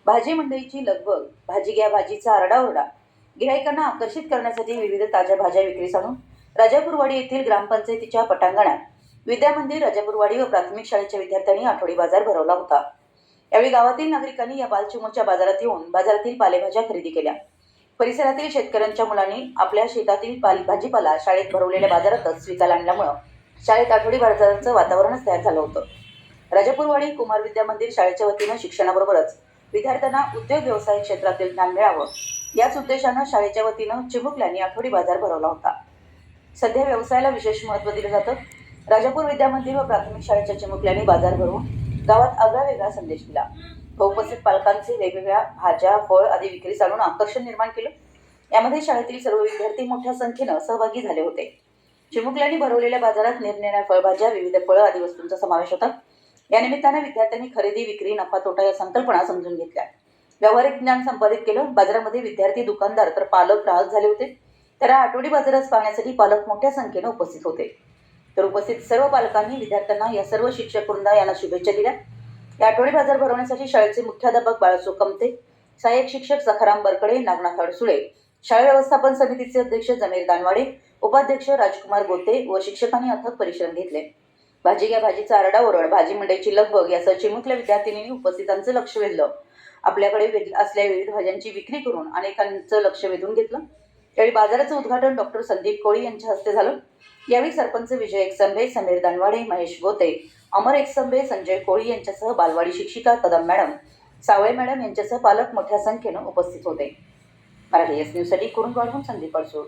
भाजी मंडईची लगबग, भाजी घ्या भाजीचा आरडाओरडा. गिराईकांना आकर्षित करण्यासाठी विविध ताज्या भाज्या विक्रीस आणून राजापूरवाडी येथील ग्रामपंचायतीच्या पटांगणात विद्यामंदिर, राजापूरवाडी व प्राथमिक शाळेच्या विद्यार्थ्यांनी आठवडी बाजार भरवला होता. यावेळी गावातील नागरिकांनी या बालचिमूरच्या बाजारात येऊन बाजारातील पालेभाज्या खरेदी केल्या. परिसरातील शेतकऱ्यांच्या मुलांनी आपल्या शेतातील भाजीपाला शाळेत भरवलेल्या बाजारातच विकायला आणल्यामुळे शाळेत आठवडी बाजाराचं वातावरणच तयार झालं होतं. राजापूरवाडी कुमार विद्यामंदिर शाळेच्या वतीनं शिक्षणाबरोबरच विद्यार्थ्यांना उद्योग व्यवसाय क्षेत्रातील ज्ञान मिळावं याच उद्देशानं शाळेच्या वतीनं चिमुकल्यांनी आठवडी बाजार भरवला होता. सध्या व्यवसायाला विशेष महत्त्व दिलं जातं. राजापूर विद्यामंदिर व प्राथमिक शाळेच्या चिमुकल्यांनी बाजार भरून गावात आगळावेगळा संदेश दिला. उपस्थित पालकांचे वेगवेगळ्या भाज्या, फळ आदी विक्रीस आणून आकर्षण निर्माण केलं. यामध्ये शाळेतील सर्व विद्यार्थी मोठ्या संख्येनं सहभागी झाले होते. चिमुकल्यांनी भरवलेल्या बाजारात निरनिराळ्या फळभाज्या, विविध फळं आदी वस्तूंचा समावेश होता. या निमित्तानं विद्यार्थ्यांनी खरेदी, विक्री, नफा तोटा या संकल्पना समजून घेतल्या. व्यावहारिक ज्ञान संपादित केलं. बाजारामध्ये विद्यार्थी, दुकानदार तर पालक ग्राहक झाले होते. तर आठवडी बाजारात पाहण्यासाठी पालक मोठ्या संख्येनं उपस्थित होते. तर उपस्थित सर्व पालकांनी विद्यार्थ्यांना या सर्व शिक्षक वृंदा यांना शुभेच्छा दिल्या. या आठवडी बाजार भरवण्यासाठी शाळेचे मुख्याध्यापक बाळासो कमते, सहाय्यक शिक्षक सखाराम बरकडे, नागनाथ अडसुळे, शाळा व्यवस्थापन समितीचे अध्यक्ष जमीर दानवाडे, उपाध्यक्ष राजकुमार गोते व शिक्षकांनी अथक परिश्रम घेतले. भाजी घ्या भाजीचा आरडाओरड, भाजी मंडईची लगबग यासह चिमुकल्या विद्यार्थिनींनी उपस्थितांचं लक्ष वेधलं. आपल्याकडे असलेल्या विविध भाज्यांची विक्री करून अनेकांचं लक्ष वेधून घेतलं. यावेळी बाजाराचं उद्घाटन डॉक्टर संदीप कोळी यांच्या हस्ते झालं. यावेळी सरपंच विजय एकसंबे, समीर दानवाडे, महेश गोते, अमर एकसंबे, संजय कोळी यांच्यासह बालवाडी शिक्षिका कदम मॅडम, सावळे मॅडम यांच्यासह पालक मोठ्या संख्येनं उपस्थित होते. मराठी एस न्यूजसाठी कुरुंदवाडहून संदीप अडसूळ.